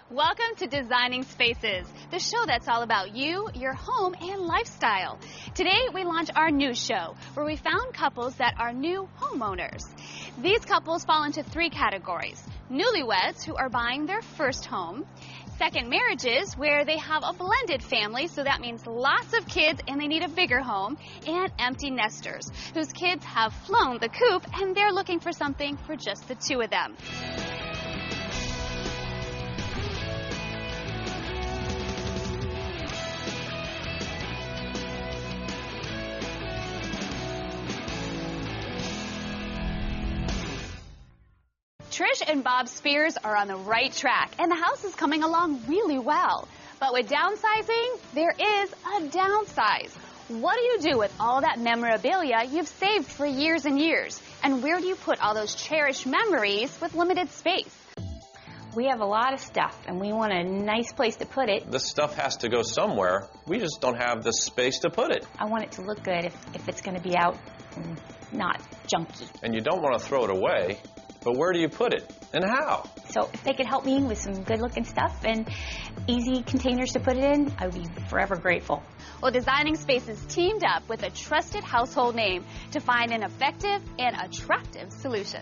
Welcome to Designing Spaces, the show that's all about you, your home, and lifestyle. Today, we launch our new show, where we found couples that are new homeowners. These couples fall into three categories: newlyweds, who are buying their first home; second marriages, where they have a blended family, so that means lots of kids and they need a bigger home; and empty nesters, whose kids have flown the coop and they're looking for something for just the two of them. Trish and Bob Spears are on the right track, and the house is coming along really well. But with downsizing, there is a downsize. What do you do with all that memorabilia you've saved for years and years? And where do you put all those cherished memories with limited space? We have a lot of stuff, and we want a nice place to put it. The stuff has to go somewhere. We just don't have the space to put it. I want it to look good if it's going to be out and not junky. And you don't want to throw it away. But where do you put it, and how? So if they could help me with some good-looking stuff and easy containers to put it in, I would be forever grateful. Well, Designing Spaces teamed up with a trusted household name to find an effective and attractive solution.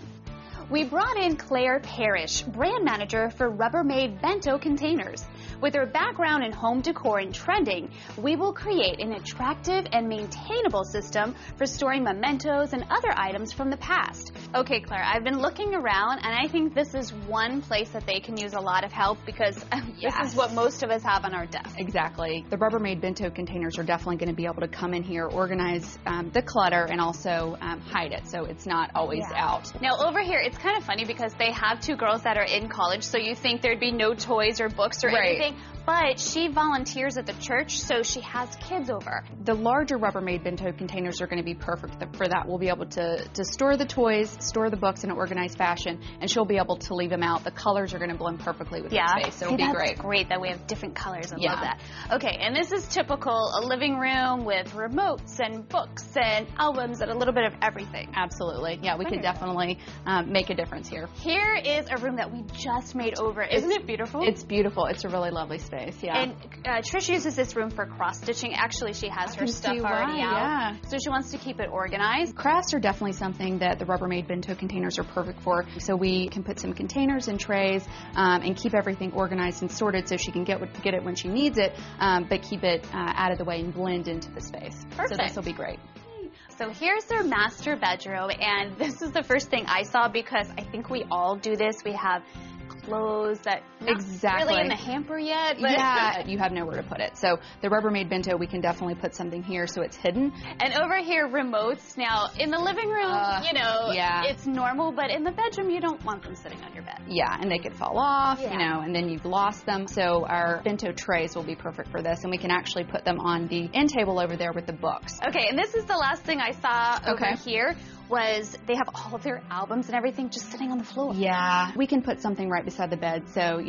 We brought in Claire Parrish, brand manager for Rubbermaid Bento containers. With her background in home decor and trending, we will create an attractive and maintainable system for storing mementos and other items from the past. Okay, Claire, I've been looking around, and I think this is one place that they can use a lot of help, because this is what most of us have on our desk. Exactly. The Rubbermaid Bento containers are definitely going to be able to come in here, organize the clutter, and also hide it, so it's not always out. Now, over here, it's kind of funny because they have two girls that are in college, so you think there'd be no toys or books or anything, but she volunteers at the church, so she has kids over. The larger Rubbermaid Bento containers are going to be perfect for that. We'll be able to store the toys, store the books in an organized fashion, and she'll be able to leave them out. The colors are going to blend perfectly with the space, so it'll be great. That's great that we have different colors. I love that. Okay, and this is typical, a living room with remotes and books and albums and a little bit of everything. Absolutely. Yeah, we can definitely make a difference here. Here is a room that we just made over. Isn't it beautiful? It's beautiful. It's a really lovely space. Yeah. And Trish uses this room for cross-stitching. Actually, she has her stuff already out. So she wants to keep it organized. Crafts are definitely something that the Rubbermaid Bento containers are perfect for. So we can put some containers and trays and keep everything organized and sorted so she can get it when she needs it, but keep it out of the way and blend into the space. Perfect. So this will be great. So here's their master bedroom, and this is the first thing I saw because I think we all do this. We have clothes that not really in the hamper yet. But yeah, you have nowhere to put it. So the Rubbermaid Bento, we can definitely put something here so it's hidden. And over here, remotes. Now, in the living room, it's normal, but in the bedroom, you don't want them sitting on your bed. Yeah, and they could fall off, and then you've lost them. So our Bento trays will be perfect for this, and we can actually put them on the end table over there with the books. Okay, and this is the last thing I saw over here. Was they have all of their albums and everything just sitting on the floor. Yeah. We can put something right beside the bed so,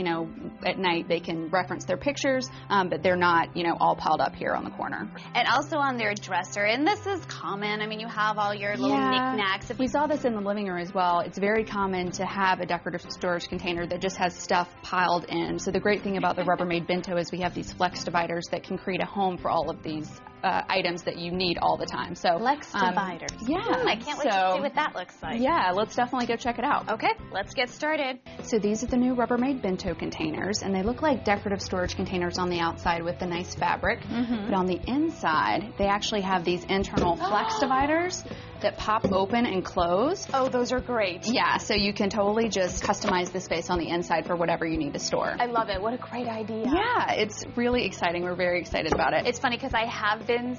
at night they can reference their pictures, but they're not, all piled up here on the corner. And also on their dresser, and this is common. I mean, you have all your little knickknacks. We saw this in the living room as well. It's very common to have a decorative storage container that just has stuff piled in. So the great thing about the Rubbermaid Bento is we have these flex dividers that can create a home for all of these items that you need all the time. So flex dividers. Yeah. I can't wait to see what that looks like. Yeah, let's definitely go check it out. Okay, let's get started. So these are the new Rubbermaid Bento containers, and they look like decorative storage containers on the outside with the nice fabric. But on the inside, they actually have these internal flex dividers that pop open and close. Oh, those are great. Yeah, so you can totally just customize the space on the inside for whatever you need to store. I love it. What a great idea. Yeah, it's really exciting. We're very excited about it. It's funny because I have bins,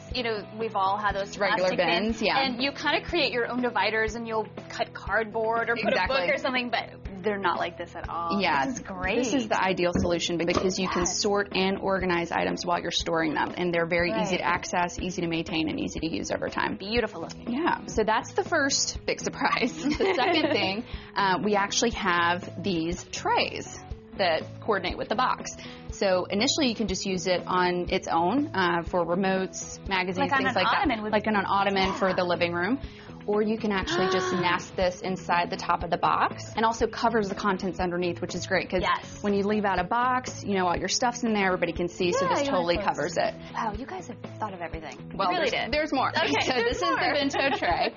we've all had those regular bins, and you kind of create your own dividers, and you'll cut cardboard or put a book or something, but they're not like this at all. Yeah, this is great. This is the ideal solution because you can sort and organize items while you're storing them, and they're very easy to access, easy to maintain, and easy to use over time. Beautiful looking. Yeah, so that's the first big surprise. The second thing, we actually have these trays that coordinate with the box. So initially you can just use it on its own for remotes, magazines, things like that. Like on an ottoman for the living room. or you can actually just nest this inside the top of the box, and also covers the contents underneath, which is great because when you leave out a box, you know, all your stuff's in there, everybody can see, so this totally covers it. Wow, you guys have thought of everything. Well, you really did. There's more. Okay, so this is the bento tray.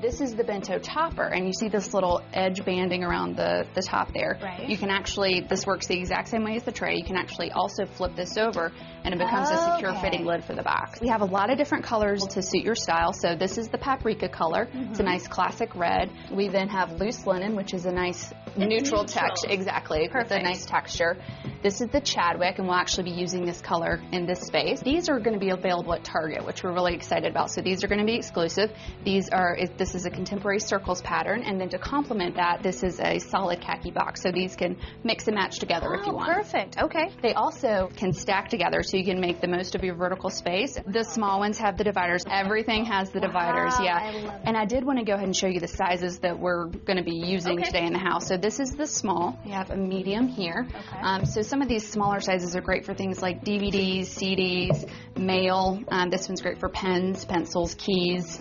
This is the Bento Chopper, and you see this little edge banding around the top there. Right. You can actually, this works the exact same way as the tray. You can actually also flip this over, and it becomes a secure fitting lid for the box. We have a lot of different colors to suit your style. So this is the paprika color. It's a nice classic red. We then have loose linen, which is a nice neutral texture. Exactly. Perfect. With a nice texture. This is the Chadwick, and we'll actually be using this color in this space. These are going to be available at Target, which we're really excited about. So these are going to be exclusive. This is a contemporary circles pattern, and then to complement that, this is a solid khaki box. So these can mix and match together if you want. Perfect. Okay. They also can stack together, so you can make the most of your vertical space. The small ones have the dividers. Everything has the dividers. Yeah. I love it. And I did want to go ahead and show you the sizes that we're going to be using today in the house. So this is the small. We have a medium here. Okay. So some of these smaller sizes are great for things like DVDs, CDs, mail. This one's great for pens, pencils, keys.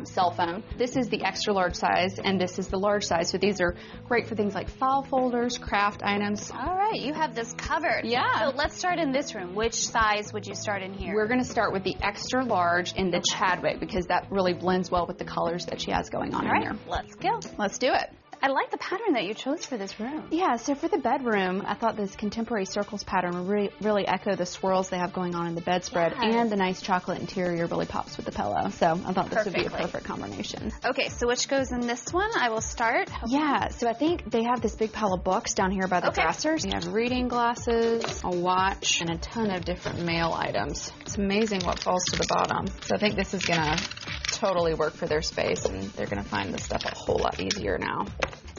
Cell phone. This is the extra large size, and this is the large size. So these are great for things like file folders, craft items. All right, you have this covered. Yeah. So let's start in this room. Which size would you start in here? We're going to start with the extra large in the Chadwick because that really blends well with the colors that she has going on in here. Let's go. Let's do it. I like the pattern that you chose for this room. Yeah, so for the bedroom, I thought this contemporary circles pattern would really echo the swirls they have going on in the bedspread, and the nice chocolate interior really pops with the pillow. So I thought this would be a perfect combination. Okay, so which goes in this one? I will start. Yeah, so I think they have this big pile of books down here by the dressers. You have reading glasses, a watch, and a ton of different mail items. It's amazing what falls to the bottom. So I think this is going to totally work for their space, and they're going to find this stuff a whole lot easier now.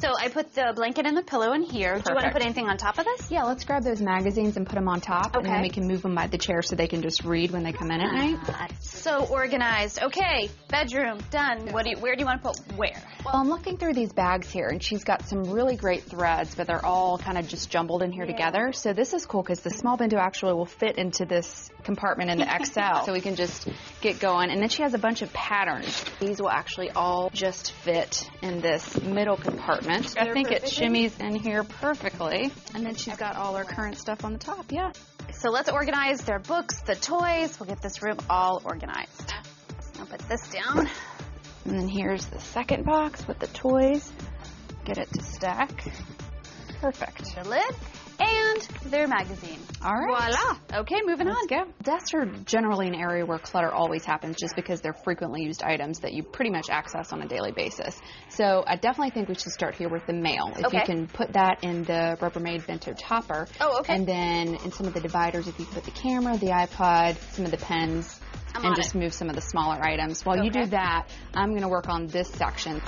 So I put the blanket and the pillow in here. Do you want to put anything on top of this? Yeah, let's grab those magazines and put them on top, and then we can move them by the chair so they can just read when they come in at night. So organized. Okay, bedroom, done. Where do you want to put where? Well, I'm looking through these bags here, and she's got some really great threads, but they're all kind of just jumbled in here together. So this is cool because the small bento actually will fit into this compartment in the XL, so we can just get going. And then she has a bunch of patterns. These will actually all just fit in this middle compartment. I think it shimmies in here perfectly. And then she's got all her current stuff on the top. Yeah. So let's organize their books, the toys. We'll get this room all organized. I'll put this down. And then here's the second box with the toys. Get it to stack. Perfect. The lid and their magazine. All right. Voila. Okay, moving on. Let's go. Desks are generally an area where clutter always happens just because they're frequently used items that you pretty much access on a daily basis. So I definitely think we should start here with the mail. If you can put that in the Rubbermaid Bento Chopper. And then in some of the dividers, if you put the camera, the iPod, some of the pens, and just move some of the smaller items. While you do that, I'm going to work on this section.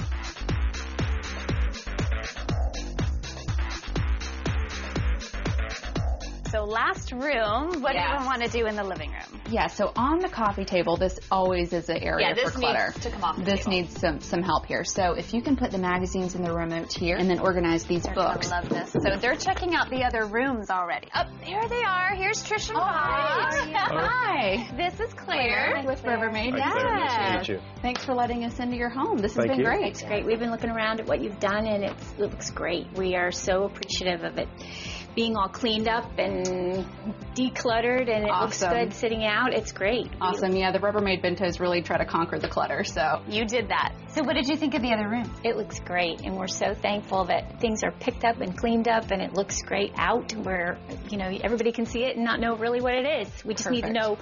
So last room, what do you want to do in the living room? Yeah, so on the coffee table, this always is an area for clutter. Needs to come off the this table. needs some help here. So if you can put the magazines in the remote here and then organize these books. I love this. So they're checking out the other rooms already. Oh, here they are. Here's Trish and Bob. Hi. This is Claire with Rubbermaid. Nice to meet you. Thanks for letting us into your home. This has been great. It's great. We've been looking around at what you've done, and it looks great. We are so appreciative of it being all cleaned up and decluttered, and it looks good sitting out. It's great. Awesome. Yeah, the Rubbermaid bentos really try to conquer the clutter. So you did that. So what did you think of the other rooms? It looks great, and we're so thankful that things are picked up and cleaned up, and it looks great out where, you know, everybody can see it and not know really what it is. We just need to know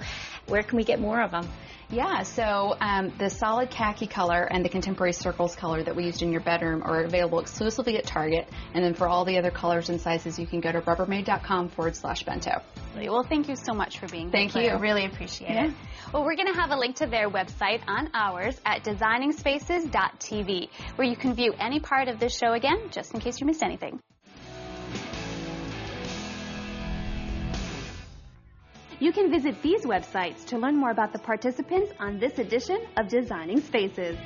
where can we get more of them. Yeah, so the solid khaki color and the contemporary circles color that we used in your bedroom are available exclusively at Target. And then for all the other colors and sizes, you can go to rubbermaid.com/bento. Well, thank you so much for being here. Thank you. I really appreciate it. Well, we're going to have a link to their website on ours at designingspaces.tv, where you can view any part of this show again, just in case you missed anything. You can visit these websites to learn more about the participants on this edition of Designing Spaces.